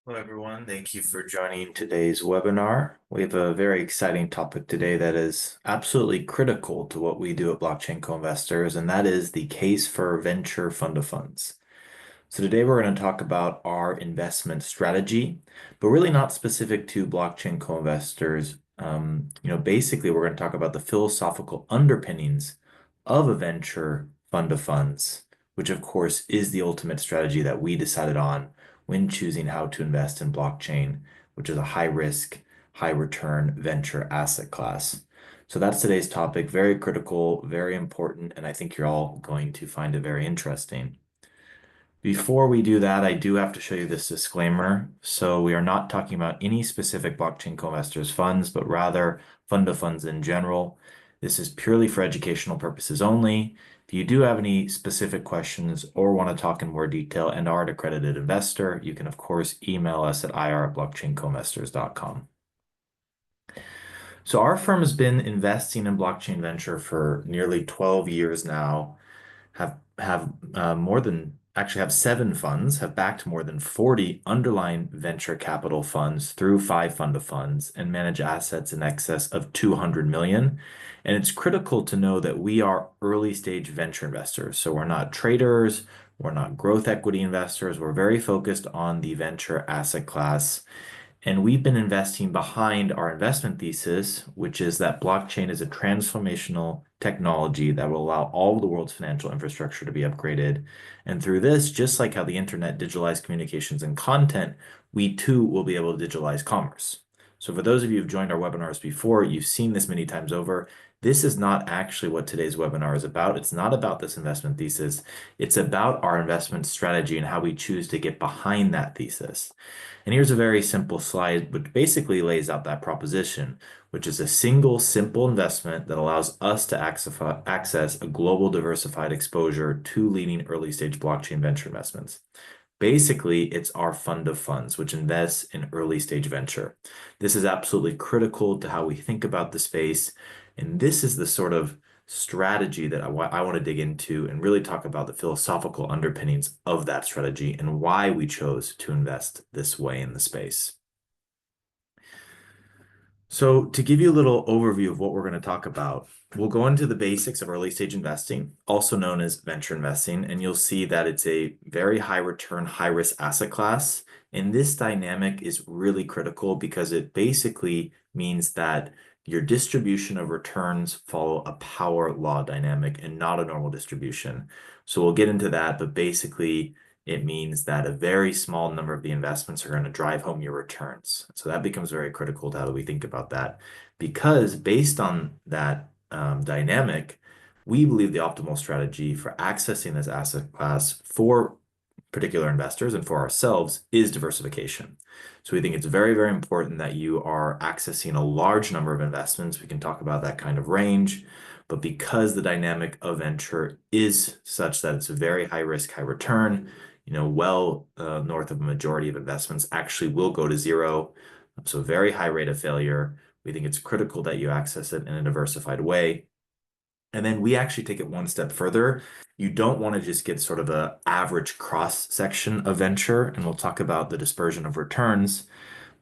Hello, everyone. Thank you for joining today's webinar. We have a very exciting topic today that is absolutely critical to what we do at Blockchain Co-Investors, and that is the case for venture fund of funds. So today we're going to talk about our investment strategy, but really not specific to Blockchain Co-Investors. Basically, we're going to talk about the philosophical underpinnings of a venture fund of funds, which of course is the ultimate strategy that we decided on when choosing how to invest in blockchain, which is a high risk, high return venture asset class. So that's today's topic. Very critical, very important, and I think you're all going to find it very interesting. Before we do that, I do have to show you this disclaimer. So we are not talking about any specific blockchain co-investors funds, but rather fund of funds in general. This is purely for educational purposes only. If you do have any specific questions or want to talk in more detail and are an accredited investor, you can of course email us at ir@blockchaincoinvestors.com. So our firm has been investing in blockchain venture for nearly 12 years now, have more than actually have 7 funds, have backed more than 40 underlying venture capital funds through 5 fund of funds, and manage assets in excess of 200 million. And it's critical to know that we are early stage venture investors. So we're not traders, we're not growth equity investors. We're very focused on the venture asset class. And we've been investing behind our investment thesis, which is that blockchain is a transformational technology that will allow all of the world's financial infrastructure to be upgraded. And through this, just like how the internet digitalized communications and content, we too will be able to digitalize commerce. So for those of you who've joined our webinars before, you've seen this many times over. This is not actually what today's webinar is about. It's not about this investment thesis. It's about our investment strategy and how we choose to get behind that thesis. And here's a very simple slide, which basically lays out that proposition, which is a single simple investment that allows us to access a global diversified exposure to leading early stage blockchain venture investments. Basically, it's our fund of funds, which invests in early stage venture. This is absolutely critical to how we think about the space. And this is the sort of strategy that I want to dig into and really talk about the philosophical underpinnings of that strategy and why we chose to invest this way in the space. So to give you a little overview of what we're going to talk about, we'll go into the basics of early stage investing, also known as venture investing, and you'll see that it's a very high return, high risk asset class. And this dynamic is really critical because it basically means that your distribution of returns follow a power law dynamic and not a normal distribution. So we'll get into that, but basically it means that a very small number of the investments are going to drive home your returns. So that becomes very critical to how we think about that. Because based on that dynamic, we believe the optimal strategy for accessing this asset class for particular investors and for ourselves is diversification. So we think it's very, very important that you are accessing a large number of investments. We can talk about that kind of range, but because the dynamic of venture is such that it's a very high risk, high return, well north of a majority of investments actually will go to zero. So very high rate of failure. We think it's critical that you access it in a diversified way. And then we actually take it one step further. You don't want to just get sort of an average cross section of venture, and we'll talk about the dispersion of returns.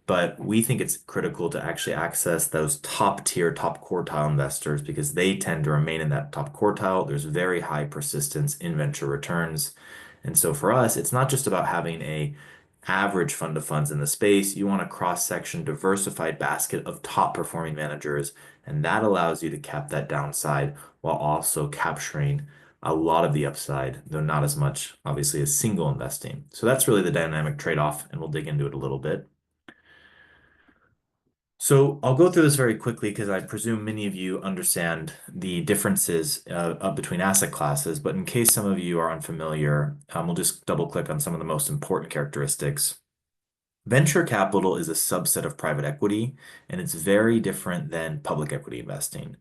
But we think it's critical to actually access those top tier, top quartile investors because they tend to remain in that top quartile. There's very high persistence in venture returns. And so for us, it's not just about having a average fund of funds in the space. You want a cross-section diversified basket of top performing managers, and that allows you to cap that downside while also capturing a lot of the upside, though not as much, obviously, as single investing. So that's really the dynamic trade-off, and we'll dig into it a little bit. So I'll go through this very quickly because I presume many of you understand the differences between asset classes, but in case some of you are unfamiliar, we'll just double click on some of the most important characteristics. Venture capital is a subset of private equity, and it's very different than public equity investing.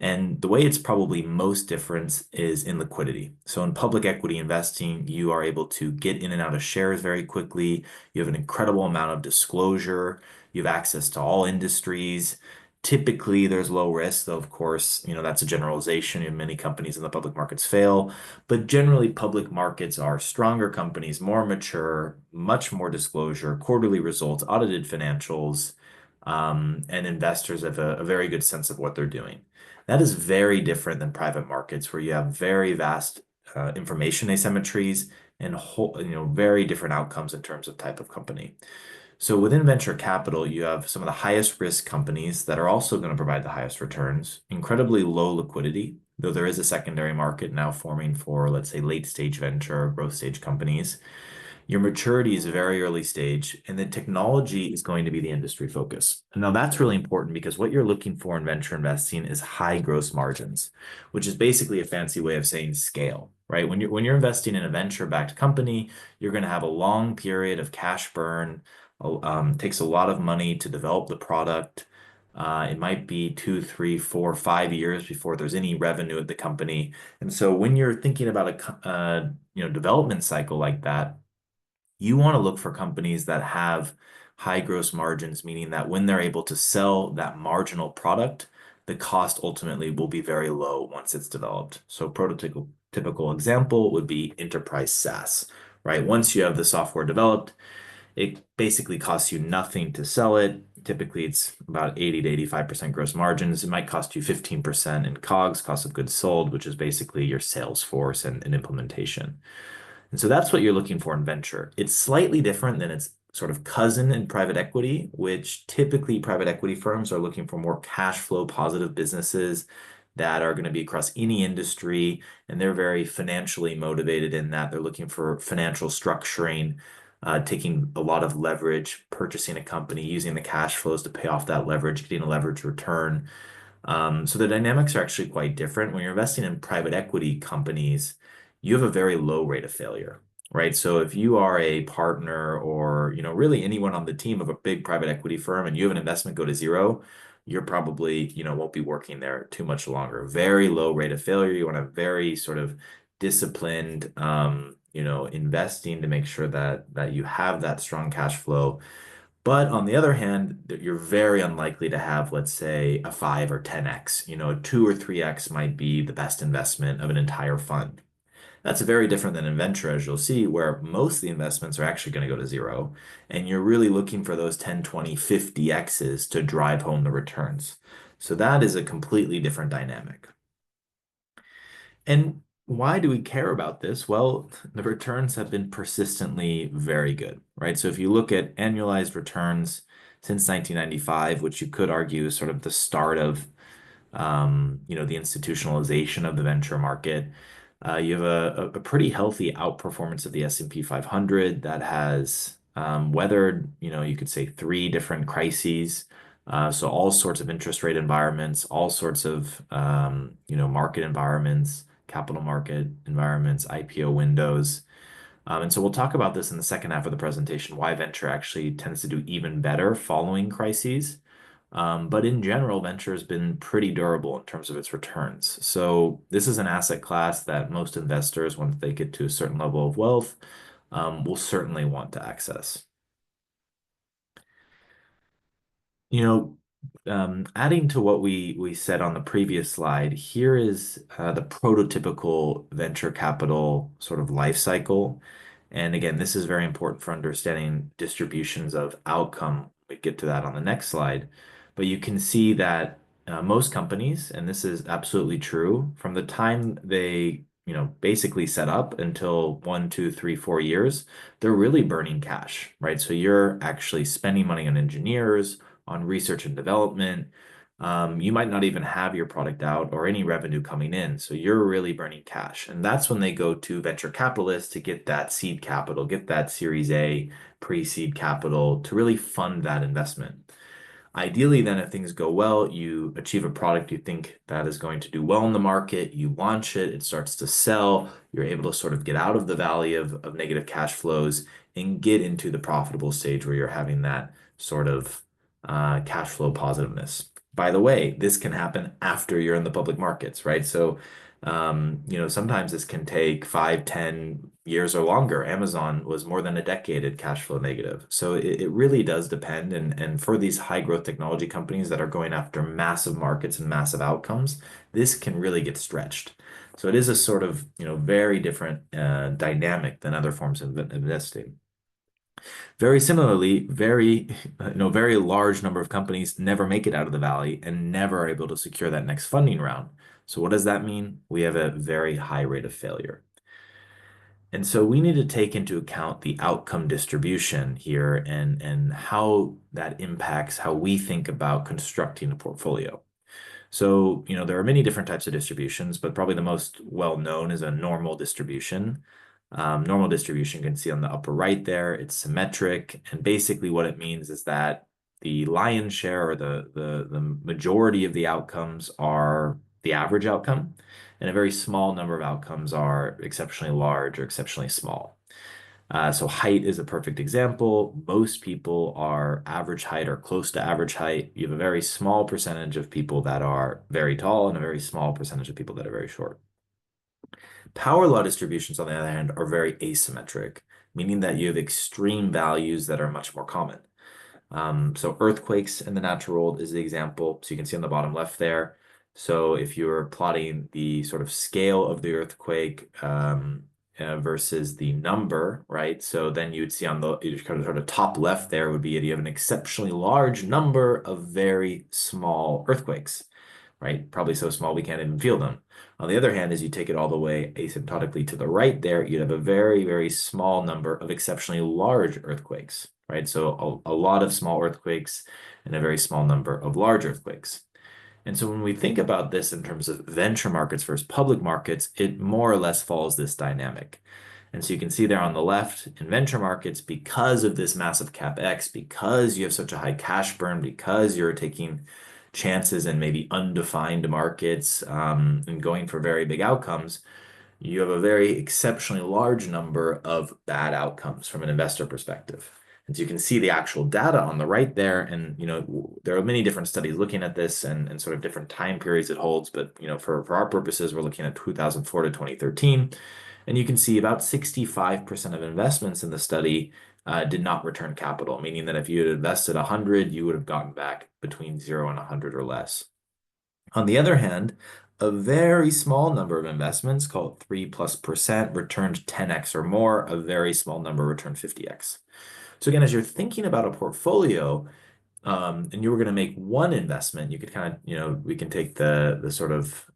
And the way it's probably most different is in liquidity. So in public equity investing, you are able to get in and out of shares very quickly. You have an incredible amount of disclosure. You have access to all industries. Typically, there's low risk, though, of course, that's a generalization, and many companies in the public markets fail. But generally, public markets are stronger companies, more mature, much more disclosure, quarterly results, audited financials, and investors have a very good sense of what they're doing. That is very different than private markets, where you have very vast information asymmetries and very different outcomes in terms of type of company. So within venture capital, you have some of the highest risk companies that are also going to provide the highest returns, incredibly low liquidity, though there is a secondary market now forming for, let's say, late stage venture or growth stage companies. Your maturity is very early stage, and the technology is going to be the industry focus. And now that's really important because what you're looking for in venture investing is high gross margins, which is basically a fancy way of saying scale, right? When you're investing in a venture-backed company, you're going to have a long period of cash burn. Takes a lot of money to develop the product. It might be 2, 3, 4, 5 years before there's any revenue at the company. And so when you're thinking about a development cycle like that, you want to look for companies that have high gross margins, meaning that when they're able to sell that marginal product, the cost ultimately will be very low once it's developed. So typical example would be enterprise SaaS, right? Once you have the software developed, it basically costs you nothing to sell it. Typically, it's about 80 to 85% gross margins. It might cost you 15% in COGS, cost of goods sold, which is basically your sales force and implementation. And so that's what you're looking for in venture. It's slightly different than its sort of cousin in private equity, which typically private equity firms are looking for more cash flow positive businesses that are going to be across any industry, and they're very financially motivated in that they're looking for financial structuring, taking a lot of leverage, purchasing a company, using the cash flows to pay off that leverage, getting a leverage return. So the dynamics are actually quite different. When you're investing in private equity companies, you have a very low rate of failure, right? So if you are a partner or, really anyone on the team of a big private equity firm and you have an investment go to zero, you're probably, won't be working there too much longer. Very low rate of failure. You want a very sort of disciplined, investing to make sure that you have that strong cash flow. But on the other hand, you're very unlikely to have, let's say, a 5 or 10x. A 2 or 3x might be the best investment of an entire fund. That's very different than in venture, as you'll see, where most of the investments are actually going to go to zero. And you're really looking for those 10, 20, 50 X's to drive home the returns. So that is a completely different dynamic. And why do we care about this? Well, the returns have been persistently very good, right? So if you look at annualized returns since 1995, which you could argue is sort of the start of the institutionalization of the venture market, you have a pretty healthy outperformance of the S&P 500 that has weathered, you could say 3 different crises. So all sorts of interest rate environments, all sorts of, market environments, capital market environments, IPO windows. And so we'll talk about this in the second half of the presentation, why venture actually tends to do even better following crises. But in general, venture has been pretty durable in terms of its returns. So this is an asset class that most investors, once they get to a certain level of wealth, will certainly want to access. Adding to what we said on the previous slide, here is the prototypical venture capital sort of life cycle. And again, this is very important for understanding distributions of outcome. We get to that on the next slide. But you can see that most companies, and this is absolutely true, from the time they, basically set up until 1, 2, 3, 4 years, they're really burning cash, right? So you're actually spending money on engineers, on research and development. You might not even have your product out or any revenue coming in. So you're really burning cash. And that's when they go to venture capitalists to get that seed capital, get that Series A pre-seed capital to really fund that investment. Ideally, then, if things go well, you achieve a product you think that is going to do well in the market, you launch it, it starts to sell, you're able to sort of get out of the valley of negative cash flows and get into the profitable stage where you're having that sort of cash flow positiveness. By the way, this can happen after you're in the public markets, right? So, sometimes this can take 5, 10, years or longer. Amazon was more than a decade at cash flow negative. So it really does depend. And for these high growth technology companies that are going after massive markets and massive outcomes, this can really get stretched. So it is a sort of, very different dynamic than other forms of investing. Very similarly, very large number of companies never make it out of the valley and never are able to secure that next funding round. So what does that mean? We have a very high rate of failure. And so we need to take into account the outcome distribution here and how that impacts how we think about constructing a portfolio. So, there are many different types of distributions, but probably the most well known is a normal distribution. Normal distribution, you can see on the upper right there, it's symmetric. And basically what it means is that the lion's share or the majority of the outcomes are the average outcome, and a very small number of outcomes are exceptionally large or exceptionally small. So height is a perfect example. Most people are average height or close to average height. You have a very small percentage of people that are very tall and a very small percentage of people that are very short. Power law distributions, on the other hand, are very asymmetric, meaning that you have extreme values that are much more common. So earthquakes in the natural world is the example. So you can see on the bottom left there. So if you're plotting the sort of scale of the earthquake versus the number, right? So then you would see on the kind of sort of top left there would be you have an exceptionally large number of very small earthquakes, right? Probably so small we can't even feel them. On the other hand, as you take it all the way asymptotically to the right there, you'd have a very, very small number of exceptionally large earthquakes, right? So a lot of small earthquakes and a very small number of large earthquakes. And so when we think about this in terms of venture markets versus public markets, it more or less follows this dynamic. And so you can see there on the left in venture markets, because of this massive CapEx, because you have such a high cash burn, because you're taking chances in maybe undefined markets and going for very big outcomes, you have a very exceptionally large number of bad outcomes from an investor perspective. And so you can see the actual data on the right there. And, there are many different studies looking at this and sort of different time periods it holds. But, for our purposes, we're looking at 2004 to 2013. And you can see about 65% of investments in the study did not return capital, meaning that if you had invested 100, you would have gotten back between 0 and 100 or less. On the other hand, a very small number of investments, called 3+%, returned 10x or more. A very small number returned 50x. So again, as you're thinking about a portfolio, and you were going to make one investment, you could kind of, we can take the sort of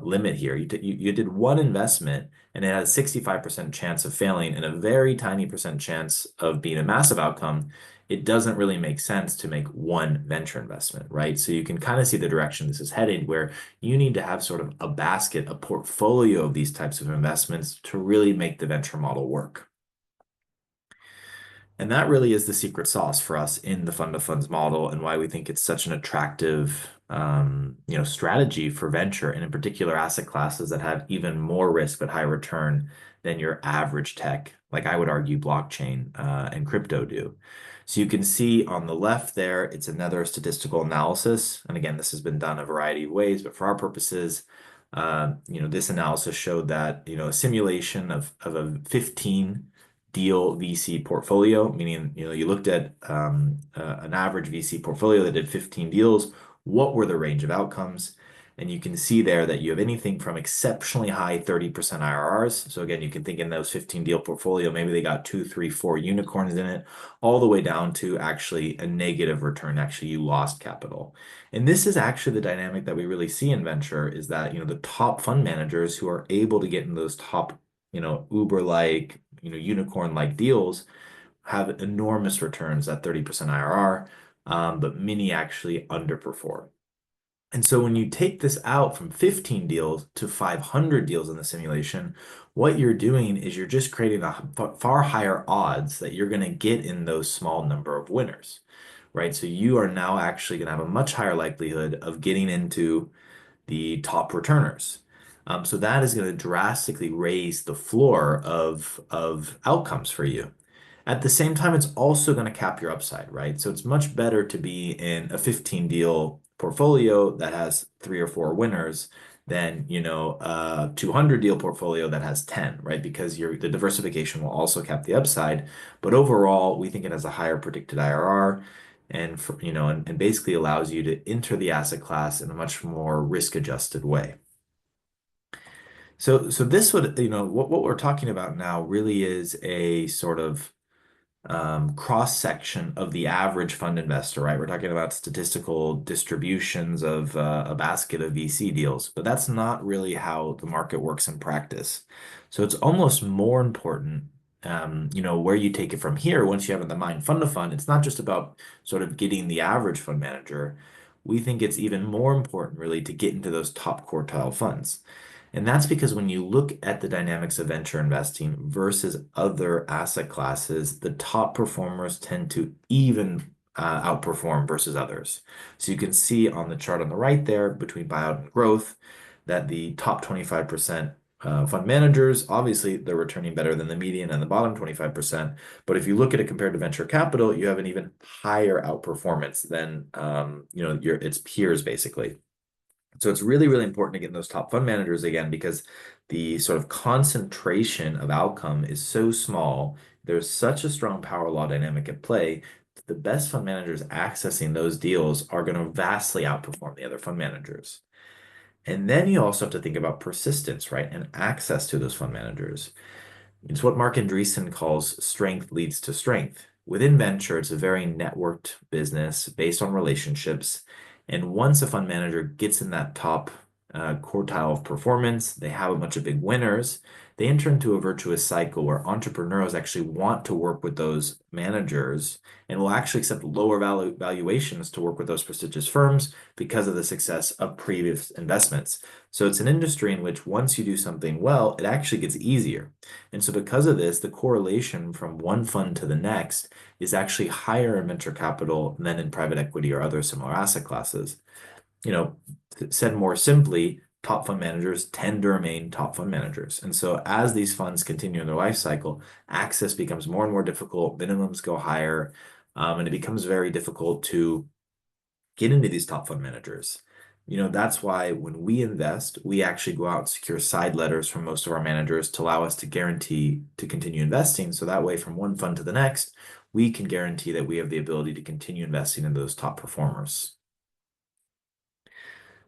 limit here. You did one investment and it had a 65% chance of failing and a very tiny percent chance of being a massive outcome. It doesn't really make sense to make one venture investment, right? So you can kind of see the direction this is headed, where you need to have sort of a basket, a portfolio of these types of investments to really make the venture model work. And that really is the secret sauce for us in the fund of funds model and why we think it's such an attractive, strategy for venture, and in particular asset classes that have even more risk but high return than your average tech, like I would argue blockchain and crypto do. So you can see on the left there, it's another statistical analysis. And again, this has been done a variety of ways, but for our purposes, this analysis showed that, a simulation of a 15 deal VC portfolio, meaning, you looked at an average VC portfolio that did 15 deals. What were the range of outcomes? And you can see there that you have anything from exceptionally high 30% IRRs. So again, you can think in those 15 deal portfolio, maybe they got 2, 3, 4 unicorns in it, all the way down to actually a negative return. Actually, you lost capital. And this is actually the dynamic that we really see in venture, is that, the top fund managers who are able to get in those top, Uber-like, unicorn-like deals have enormous returns at 30% IRR, but many actually underperform. And so when you take this out from 15 deals to 500 deals in the simulation, what you're doing is you're just creating a far higher odds that you're going to get in those small number of winners, right? So you are now actually going to have a much higher likelihood of getting into the top returners. So that is going to drastically raise the floor of outcomes for you. At the same time, it's also going to cap your upside, right? So it's much better to be in a 15 deal portfolio that has 3 or 4 winners than, you know, a 200 deal portfolio that has 10, right? Because the diversification will also cap the upside. But overall, we think it has a higher predicted IRR and for, you know, and basically allows you to enter the asset class in a much more risk-adjusted way. So this would, you know, what we're talking about now really is a sort of cross section of the average fund investor, right? We're talking about statistical distributions of a basket of VC deals, but that's not really how the market works in practice. So it's almost more important, you know, where you take it from here. Once you have in the mind fund to fund, it's not just about sort of getting the average fund manager. We think it's even more important, really, to get into those top quartile funds. And that's because when you look at the dynamics of venture investing versus other asset classes, the top performers tend to even outperform versus others. So you can see on the chart on the right there between buyout and growth that the top 25% fund managers, obviously they're returning better than the median and the bottom 25%. But if you look at it compared to venture capital, you have an even higher outperformance than you know, its peers basically. So it's really, really important to get in those top fund managers again because the sort of concentration of outcome is so small. There's such a strong power law dynamic at play. The best fund managers accessing those deals are going to vastly outperform the other fund managers. And then you also have to think about persistence, right? And access to those fund managers. It's what Mark Andreessen calls strength leads to strength. Within venture, it's a very networked business based on relationships. And once a fund manager gets in that top quartile of performance, they have a bunch of big winners, they enter into a virtuous cycle where entrepreneurs actually want to work with those managers and will actually accept lower valuations to work with those prestigious firms because of the success of previous investments. So it's an industry in which once you do something well, it actually gets easier. And so because of this, the correlation from one fund to the next is actually higher in venture capital than in private equity or other similar asset classes. You know, said more simply, top fund managers tend to remain top fund managers. And so as these funds continue in their life cycle, access becomes more and more difficult, minimums go higher, and it becomes very difficult to get into these top fund managers. You know, that's why when we invest, we actually go out and secure side letters from most of our managers to allow us to guarantee to continue investing. So that way, from one fund to the next, we can guarantee that we have the ability to continue investing in those top performers.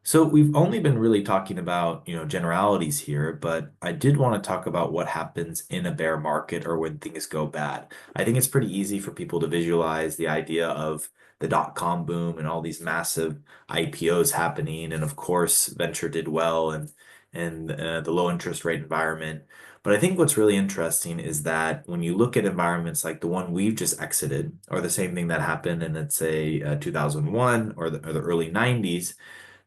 So we've only been really talking about, you know, generalities here, but I did want to talk about what happens in a bear market or when things go bad. I think it's pretty easy for people to visualize the idea of the dot-com boom and all these massive IPOs happening, and of course, venture did well and the low interest rate environment. But I think what's really interesting is that when you look at environments like the one we've just exited, or the same thing that happened in, let's say, 2001 or the early 90s,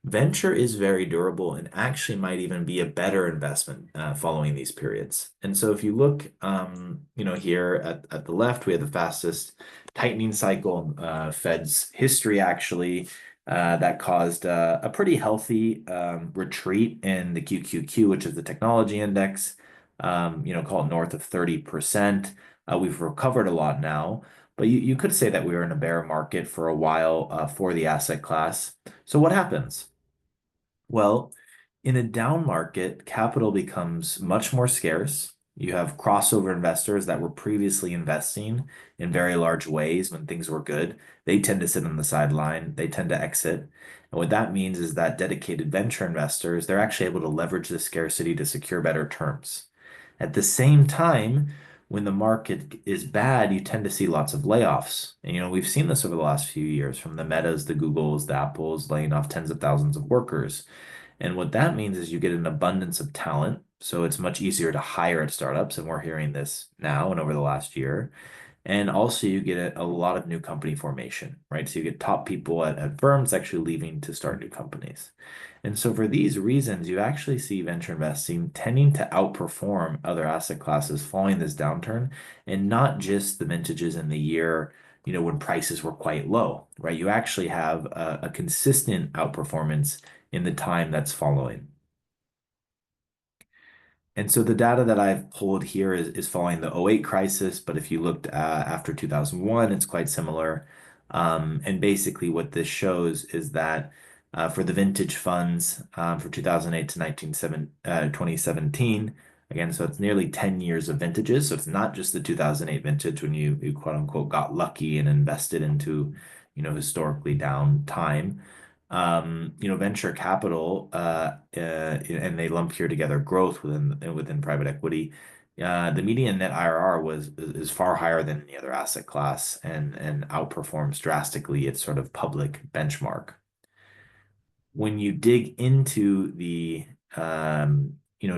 venture is very durable and actually might even be a better investment following these periods. And so if you look, you know, here at the left, we have the fastest tightening cycle, Fed's history actually, that caused a pretty healthy retreat in the QQQ, which is the technology index, you know, called north of 30%. We've recovered a lot now. But you could say that we were in a bear market for a while for the asset class. So what happens? Well, in a down market, capital becomes much more scarce. You have crossover investors that were previously investing in very large ways when things were good. They tend to sit on the sideline, they tend to exit. And what that means is that dedicated venture investors, they're actually able to leverage the scarcity to secure better terms. At the same time, when the market is bad, you tend to see lots of layoffs. And you know, we've seen this over the last few years from the Metas, the Googles, the Apples laying off tens of thousands of workers. And what that means is you get an abundance of talent. So it's much easier to hire at startups. And we're hearing this now and over the last year. And also you get a lot of new company formation, right? So you get top people at firms actually leaving to start new companies. And so for these reasons, you actually see venture investing tending to outperform other asset classes following this downturn, and not just the vintages in the year, you know, when prices were quite low, right? You actually have a consistent outperformance in the time that's following. And so the data that I've pulled here is following the '08 crisis, but if you looked after 2001, it's quite similar. And basically what this shows is that For the vintage funds for 2008 to 2017. Again, so it's nearly 10 years of vintages. So it's not just the 2008 vintage when you quote unquote got lucky and invested into, historically down time. Venture capital, and they lump here together growth within private equity. The median net IRR is far higher than any other asset class and outperforms drastically its sort of public benchmark. When you dig into the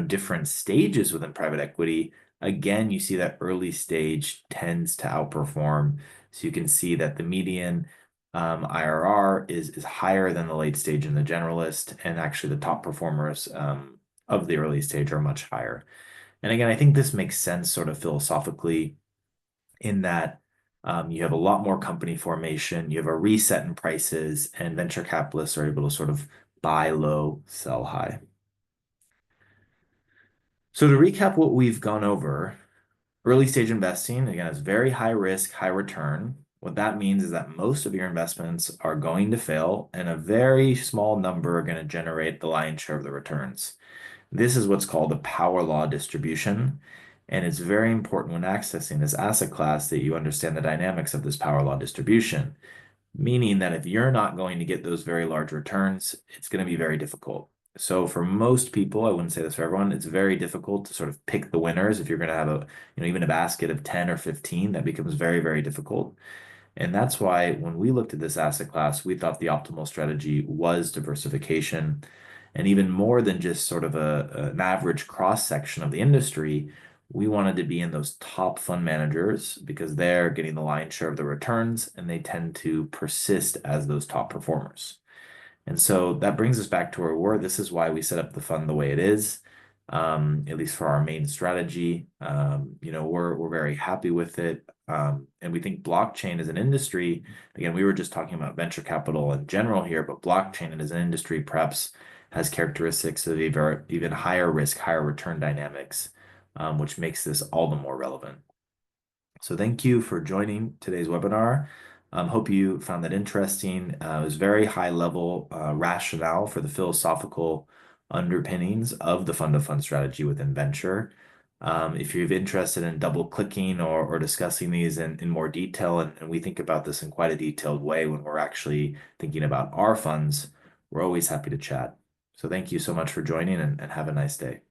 different stages within private equity, again, you see that early stage tends to outperform. So you can see that the median IRR is higher than the late stage and the generalist, and actually the top performers of the early stage are much higher. And again, I think this makes sense sort of philosophically in that you have a lot more company formation, you have a reset in prices, and venture capitalists are able to sort of buy low, sell high. So to recap what we've gone over, early stage investing, again, is very high risk, high return. What that means is that most of your investments are going to fail, and a very small number are going to generate the lion's share of the returns. This is what's called a power law distribution. And it's very important when accessing this asset class that you understand the dynamics of this power law distribution, meaning that if you're not going to get those very large returns, it's going to be very difficult. So for most people, I wouldn't say this for everyone, it's very difficult to sort of pick the winners. If you're going to have even a basket of 10 or 15, that becomes very, very difficult. And that's why when we looked at this asset class, we thought the optimal strategy was diversification. And even more than just sort of an average cross section of the industry, we wanted to be in those top fund managers because they're getting the lion's share of the returns and they tend to persist as those top performers. And so that brings us back to where we were. This is why we set up the fund the way it is, at least for our main strategy. We're very happy with it. And we think blockchain as an industry, again, we were just talking about venture capital in general here, but blockchain as an industry perhaps has characteristics of even higher risk, higher return dynamics, which makes this all the more relevant. So thank you for joining today's webinar. Hope you found that interesting. It was very high level rationale for the philosophical underpinnings of the fund of fund strategy within venture. If you're interested in double clicking or discussing these in more detail, and we think about this in quite a detailed way when we're actually thinking about our funds, we're always happy to chat. So thank you so much for joining and have a nice day.